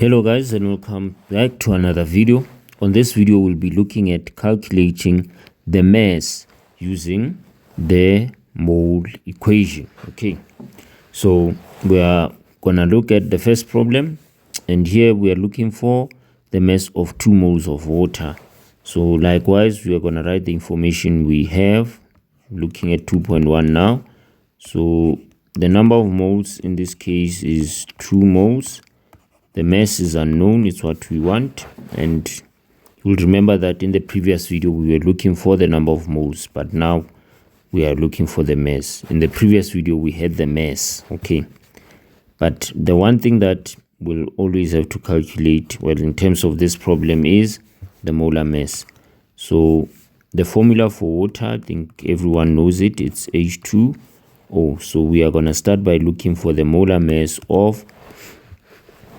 Hello guys, and welcome back to another video. On this video we'll be looking at calculating the mass using the mole equation. Okay, so we are gonna look at the first problem, and here we are looking for the mass of 2 moles of water. So likewise we are gonna write the information we have, looking at 2.1 now. So the number of moles in this case is 2 moles. The mass is unknown, it's what we want, and you'll remember that in the previous video we were looking for the number of moles, but now we are looking for the mass. In the previous video we had the mass, okay, but the one thing that we'll always have to calculate, well, in terms of this problem, is the molar mass. So the formula for water, I think everyone knows it, it's H2O. So we are going to start by looking for the molar mass of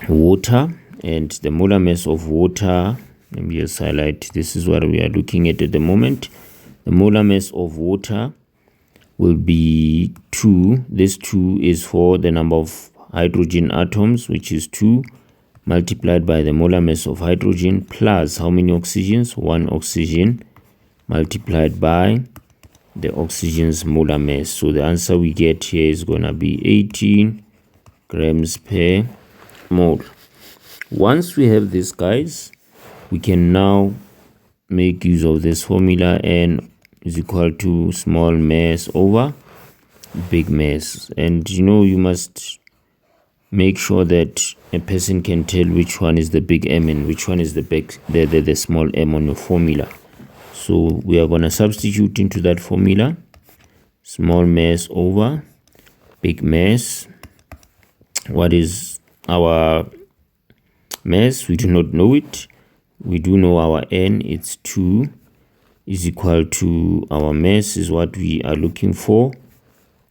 water, and the molar mass of water, let me just highlight, this is what we are looking at the moment. The molar mass of water will be 2. This 2 is for the number of hydrogen atoms, which is 2, multiplied by the molar mass of hydrogen, plus how many oxygens? 1 oxygen, multiplied by the oxygen's molar mass. So the answer we get here is gonna be 18 grams per mole. Once we have this, guys, we can now make use of this formula. N is equal to small mass over big mass, and you must make sure that a person can tell which one is the big M and which one is the small m on your formula. So we are going to substitute into that formula small mass over big mass. What is our mass? We do not know it. We do know our N, it's 2, is equal to our mass is what we are looking for,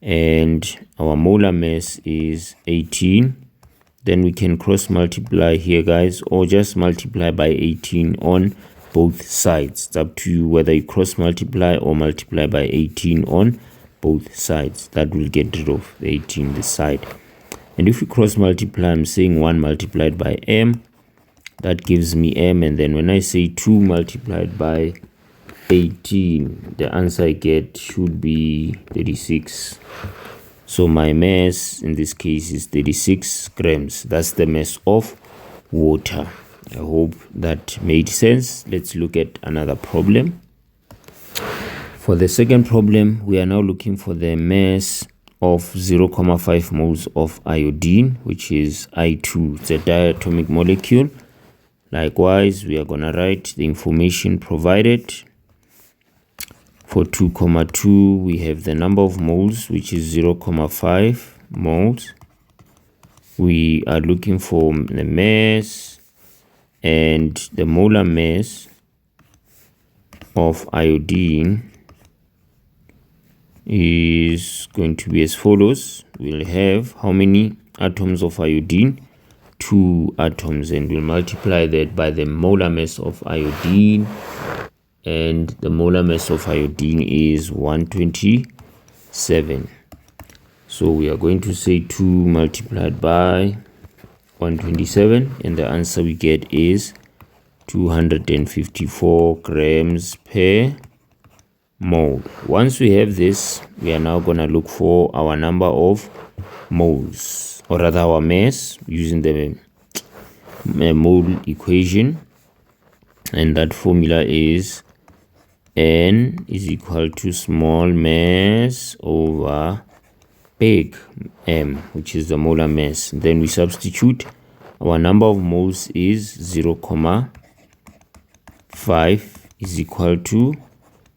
and our molar mass is 18. Then we can cross multiply here, guys, or just multiply by 18 on both sides. It's up to you whether you cross multiply or multiply by 18 on both sides. That will get rid of the 18 this side. And if we cross multiply, I'm saying 1 multiplied by m, that gives me m, and then when I say 2 multiplied by 18, the answer I get should be 36. So my mass in this case is 36 grams. That's the mass of water. I hope that made sense. Let's look at another problem. For the second problem, we are now looking for the mass of 0.5 moles of iodine, which is I2. It's a diatomic molecule. Likewise, we are going to write the information provided. For 2.2, we have the number of moles, which is 0.5 moles. We are looking for the mass, and the molar mass of iodine is going to be as follows. We'll have how many atoms of iodine? 2 atoms, and we'll multiply that by the molar mass of iodine, and the molar mass of iodine is 127. So we are going to say 2 multiplied by 127, and the answer we get is 254 grams per mole. Once we have this, we are now going to look for our number of moles, or rather our mass, using the mole equation, and that formula is N is equal to small mass over big M, which is the molar mass. Then we substitute. Our number of moles is 0.5 is equal to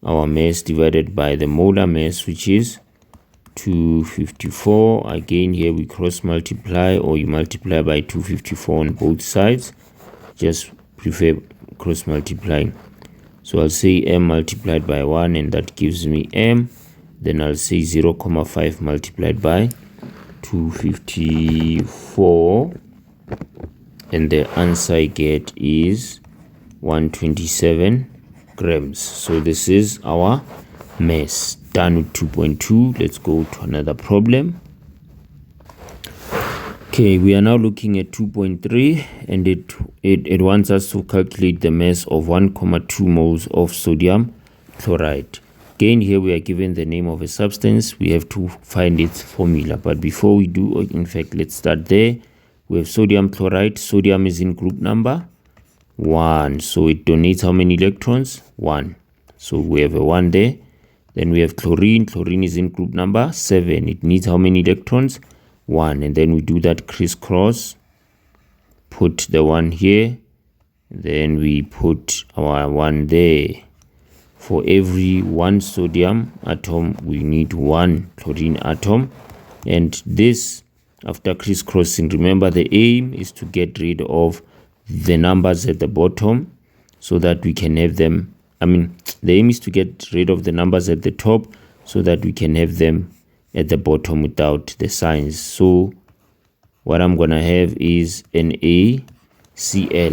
our mass divided by the molar mass, which is 254. Again, here we cross multiply, or you multiply by 254 on both sides. Just prefer cross multiplying. So I'll say m multiplied by 1, and that gives me m. Then I'll say 0.5 multiplied by 254, and the answer I get is 127 grams. So this is our mass. Done with 2.2. Let's go to another problem. Okay, we are now looking at 2.3, and it wants us to calculate the mass of 1,2 moles of sodium chloride. Again, here we are given the name of a substance. We have to find its formula. But before we do, in fact, let's start there. We have sodium chloride. Sodium is in group number 1. So it donates how many electrons? 1. So we have a 1 there. Then we have chlorine. Chlorine is in group number 7. It needs how many electrons? 1. And then we do that crisscross. Put the 1 here. Then we put our 1 there. For every 1 sodium atom, we need 1 chlorine atom. And this, after crisscrossing, remember the aim is to get rid of the numbers at the bottom so that we can have them. The aim is to get rid of the numbers at the top so that we can have them at the bottom without the signs. So what I'm gonna have is NaCl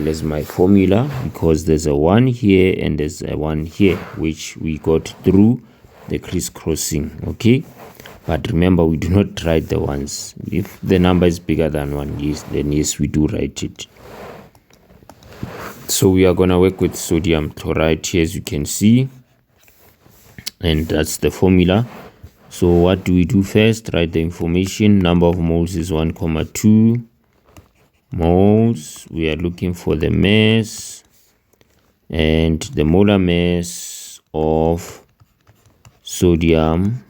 as my formula, because there's a 1 here and there's a 1 here, which we got through the crisscrossing. Okay, but remember, we do not write the ones. If the number is bigger than 1, yes, then yes, we do write it. So we are gonna work with sodium chloride here, as you can see, and that's the formula. So what do we do first? Write the information. Number of moles is 1,2 moles. We are looking for the mass and the molar mass of sodium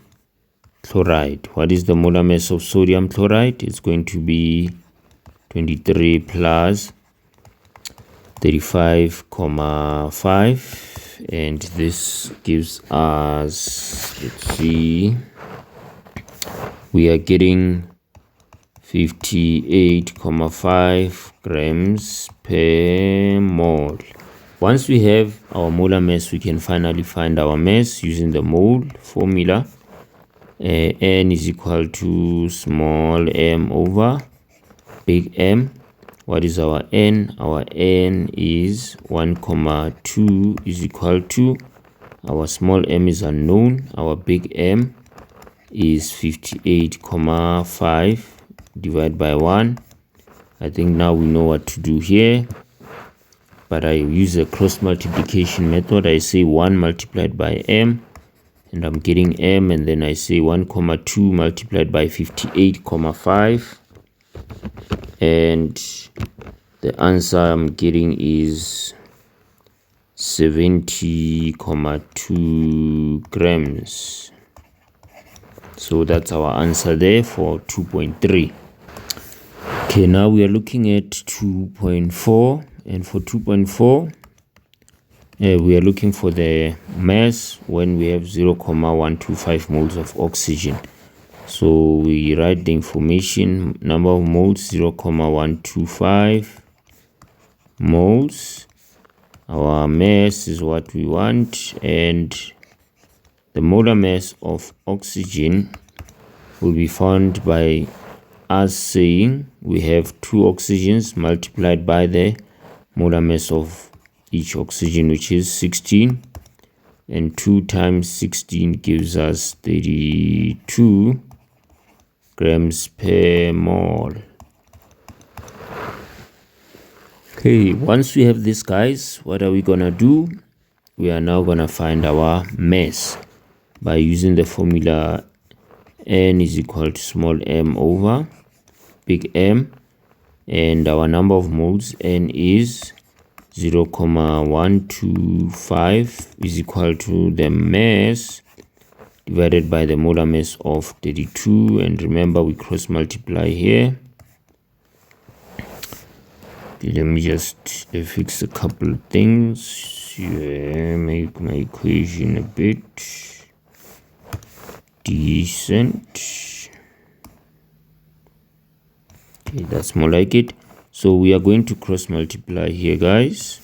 chloride. What is the molar mass of sodium chloride? It's going to be 23 plus 35,5, and this gives us, let's see, we are getting 58,5 grams per mole. Once we have our molar mass, we can finally find our mass using the mole formula. N is equal to small m over big M. What is our N? Our N is 1,2 is equal to, our small m is unknown, our big M is 58,5 divided by 1. I think now we know what to do here, but I use a cross multiplication method. I say 1 multiplied by M, and I'm getting M, and then I say 1,2 multiplied by 58,5, and the answer I'm getting is 70,2 grams. So that's our answer there for 2.3. Okay, now we are looking at 2.4, and for 2.4, we are looking for the mass when we have 0,125 moles of oxygen. So we write the information. Number of moles, 0,125 moles. Our mass is what we want, and the molar mass of oxygen will be found by us saying we have 2 oxygens multiplied by the molar mass of each oxygen, which is 16, and 2 times 16 gives us 32 grams per mole. Okay, once we have this, guys, what are we gonna do? We are now gonna find our mass by using the formula N is equal to small m over big M, and our number of moles, N, is 0,125 is equal to the mass divided by the molar mass of 32, and remember we cross multiply here. Okay, let me just fix a couple of things here, make my equation a bit decent. Okay, that's more like it. So we are going to cross multiply here, guys.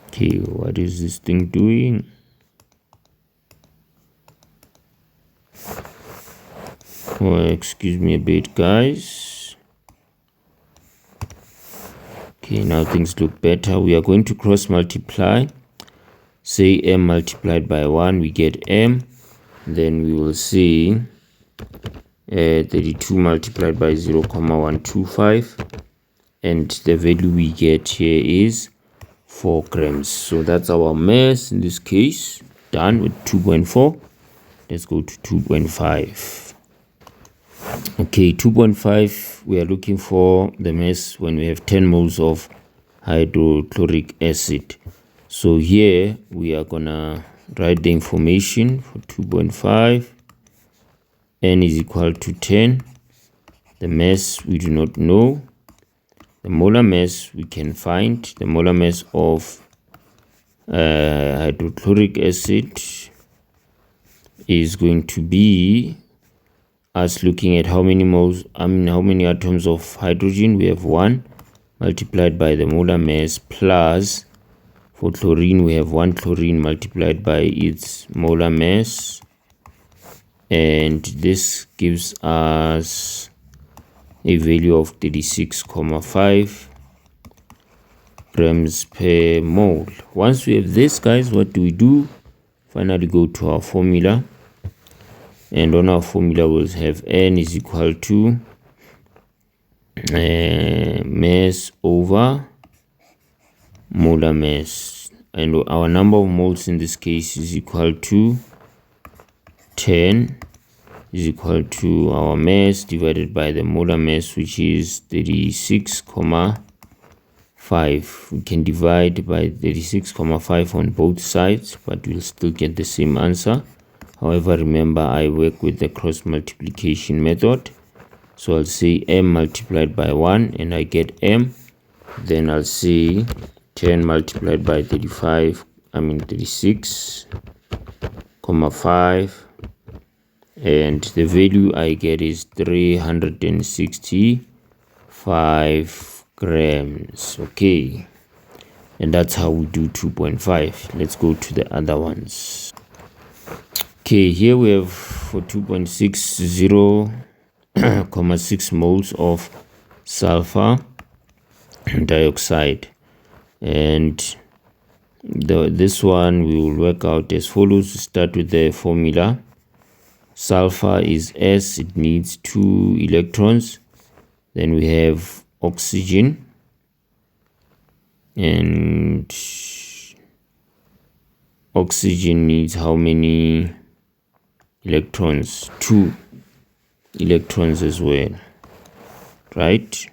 Okay, what is this thing doing? Oh, excuse me a bit, guys. Okay, now things look better. We are going to cross multiply. Say m multiplied by 1, we get m. Then we will see 32 multiplied by 0.125, and the value we get here is 4 grams. So that's our mass in this case, done with 2.4. Let's go to 2.5. Okay, 2.5, we are looking for the mass when we have 10 moles of hydrochloric acid. So here we are gonna write the information for 2.5. N is equal to 10. The mass we do not know. The molar mass we can find. The molar mass of hydrochloric acid is going to be us looking at how many moles, how many atoms of hydrogen. We have 1 multiplied by the molar mass, plus for chlorine we have 1 chlorine multiplied by its molar mass, and this gives us a value of 36.5 grams per mole. Once we have this, guys, what do? Finally go to our formula, and on our formula we'll have N is equal to mass over molar mass, and our number of moles in this case is equal to 10 is equal to our mass divided by the molar mass, which is 36.5. We can divide by 36.5 on both sides, but we'll still get the same answer. However, remember I work with the cross multiplication method, so I'll say M multiplied by 1 and I get M. Then I'll say 10 multiplied by 36.5, and the value I get is 365 grams. Okay, and that's how we do 2.5. Let's go to the other ones. Okay, here we have for 2.6 0.6 moles of sulfur dioxide, and this one we will work out as follows. Start with the formula. Sulfur is S, it needs 2 electrons. Then we have oxygen, and oxygen needs how many electrons? 2 electrons as well, right?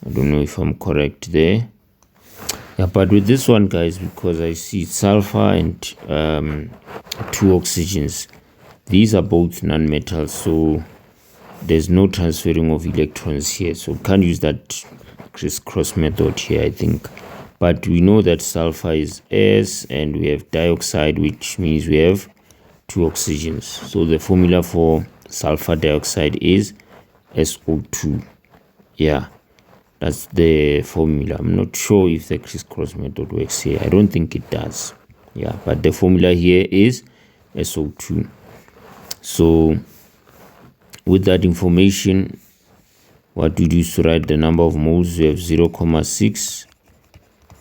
I don't know if I'm correct there. Yeah, but with this one, guys, because I see sulfur and 2 oxygens, these are both non-metals, so there's no transferring of electrons here, so can't use that crisscross method here, I think. But we know that sulfur is S, and we have dioxide, which means we have 2 oxygens. So the formula for sulfur dioxide is SO2. Yeah, that's the formula. I'm not sure if the crisscross method works here. I don't think it does. Yeah, but the formula here is SO2. So with that information, what we do is to write the number of moles. We have 0.6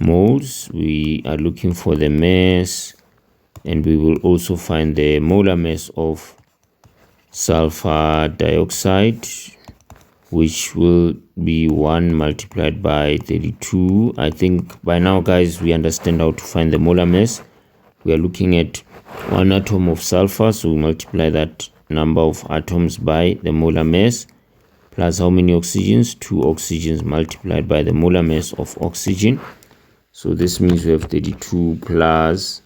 moles. We are looking for the mass, and we will also find the molar mass of sulfur dioxide, which will be 1 multiplied by 32. I think by now, guys, we understand how to find the molar mass. We are looking at 1 atom of sulfur, so we multiply that number of atoms by the molar mass, plus how many oxygens? 2 oxygens multiplied by the molar mass of oxygen. So this means we have 32 plus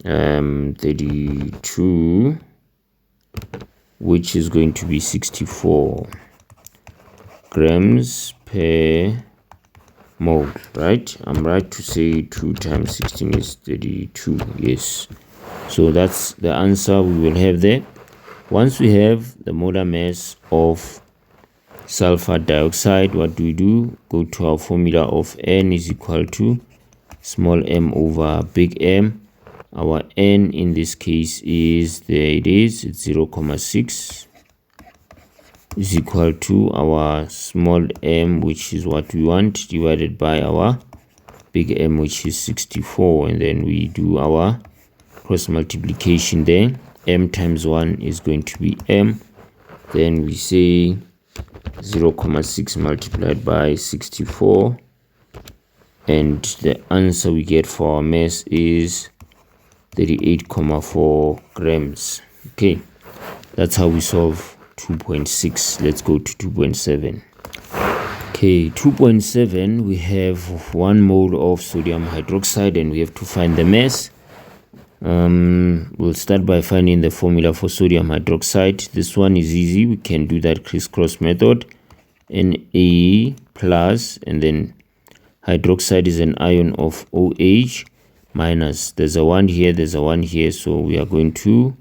32, which is going to be 64 grams per mole, right? I'm right to say 2 times 16 is 32. Yes, so that's the answer we will have there. Once we have the molar mass of sulfur dioxide, what do? Go to our formula of N is equal to small m over big M. Our N in this case is, there it is, it's 0.6, is equal to our small m, which is what we want, divided by our big M, which is 64, and then we do our cross multiplication there. M times 1 is going to be M, then we say 0.6 multiplied by 64, and the answer we get for our mass is 38.4 grams. Okay, that's how we solve 2.6. Let's go to 2.7. Okay, 2.7, we have 1 mole of sodium hydroxide and we have to find the mass. We'll start by finding the formula for sodium hydroxide. This one is easy. We can do that crisscross method. Na plus, and then hydroxide is an ion of OH minus. There's a 1 here, there's a 1 here, so we are going to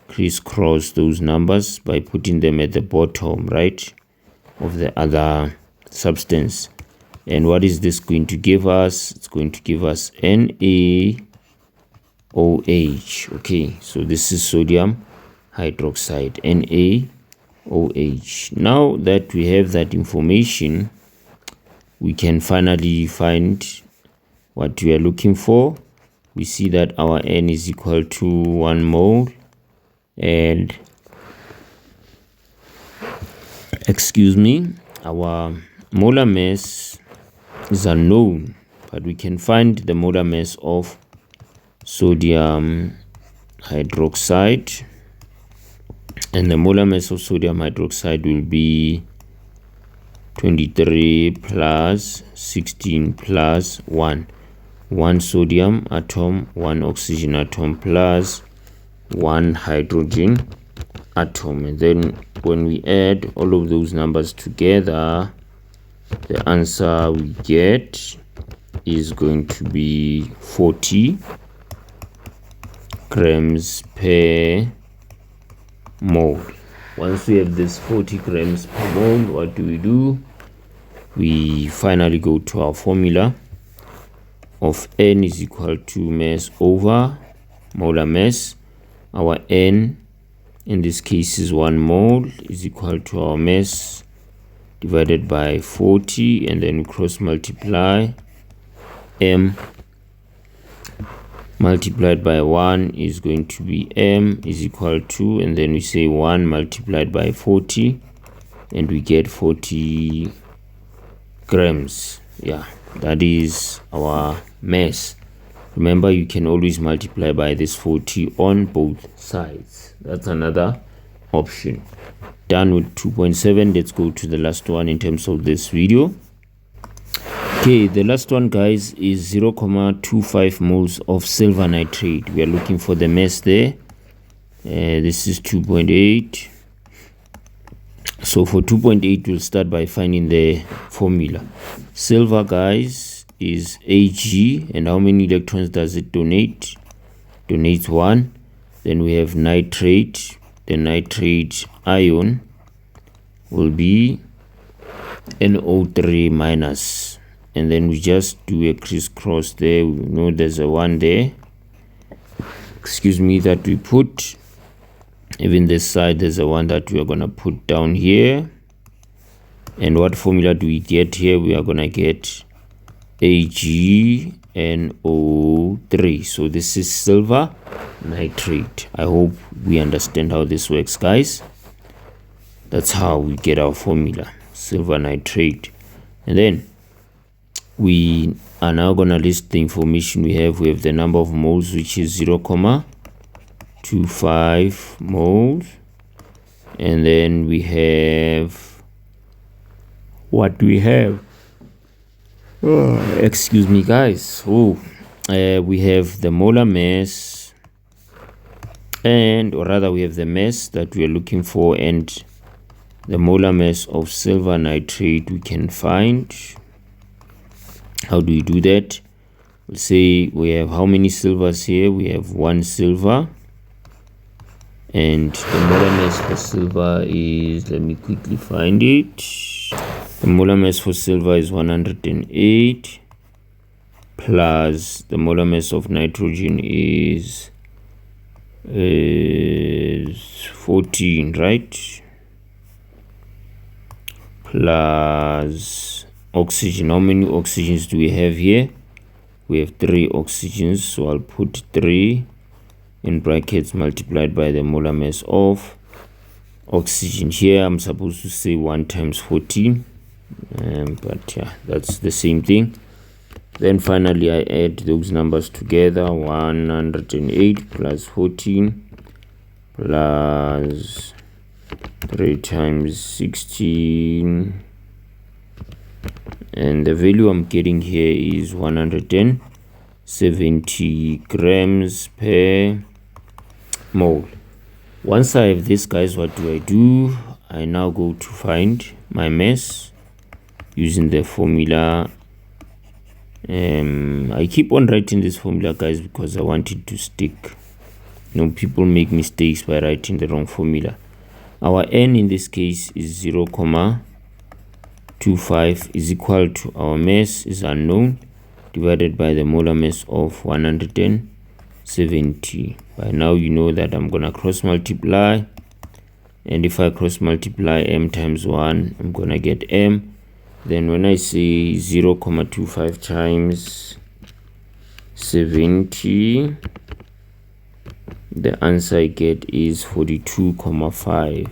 crisscross those numbers by putting them at the bottom, right, of the other substance. And what is this going to give us? It's going to give us NaOH. Okay, so this is sodium hydroxide, NaOH. Now that we have that information, we can finally find what we are looking for. We see that our N is equal to 1 mole, and our molar mass is unknown, but we can find the molar mass of sodium hydroxide, and the molar mass of sodium hydroxide will be 23 plus 16 plus 1 sodium atom, 1 oxygen atom plus 1 hydrogen atom. And then when we add all of those numbers together, the answer we get is going to be 40 grams per mole. Once we have this 40 grams per mole, what do? We finally go to our formula of N is equal to mass over molar mass. Our N in this case is 1 mole, is equal to our mass divided by 40, and then we cross multiply. M multiplied by 1 is going to be M is equal to, and then we say 1 multiplied by 40, and we get 40 grams. Yeah, that is our mass. Remember, you can always multiply by this 40 on both sides. That's another option. Done with 2.7. Let's go to the last one in terms of this video. Okay, the last one, guys, is 0.25 moles of silver nitrate. We are looking for the mass there. This is 2.8. So for 2.8, we'll start by finding the formula. Silver, guys, is Ag, and how many electrons does it donate? Donates 1. Then we have nitrate. The nitrate ion will be NO3 minus. And then we just do a crisscross there. We know there's a 1 there. That we put. Even this side, there's a 1 that we are going to put down here. And what formula do we get here? We are going to get AgNO3. So this is silver nitrate. I hope we understand how this works, guys. That's how we get our formula, silver nitrate. And then we are now going to list the information we have. We have the number of moles, which is 0.25 moles. And then we have what do we have? Excuse me, guys. We have the molar mass, or rather we have the mass that we are looking for, and the molar mass of silver nitrate we can find. How do we do that? We'll say we have how many silvers here? We have 1 silver, and the molar mass for silver is, let me quickly find it. The molar mass for silver is 108, plus the molar mass of nitrogen is 14, right? Plus oxygen. How many oxygens do we have here? We have 3 oxygens, so I'll put 3 in brackets multiplied by the molar mass of oxygen. Here I'm supposed to say 1 times 14, but yeah, that's the same thing. Then finally I add those numbers together. 108 plus 14 plus 3 times 16, and the value I'm getting here is 170 grams per mole. Once I have this, guys, what do? I now go to find my mass using the formula. I keep on writing this formula, guys, because I want it to stick. People make mistakes by writing the wrong formula. Our n in this case is 0.25 is equal to our mass is unknown divided by the molar mass of 170. By now you know that I'm gonna cross multiply, and if I cross multiply m times 1, I'm gonna get m. Then when I say 0.25 times 70, the answer I get is 42.5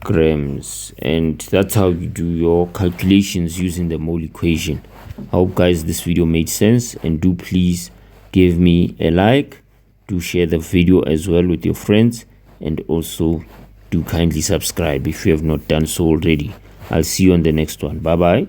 grams. And that's how you do your calculations using the mole equation. I hope, guys, this video made sense, and do please give me a like, do share the video as well with your friends, and also do kindly subscribe if you have not done so already. I'll see you on the next one. Bye bye.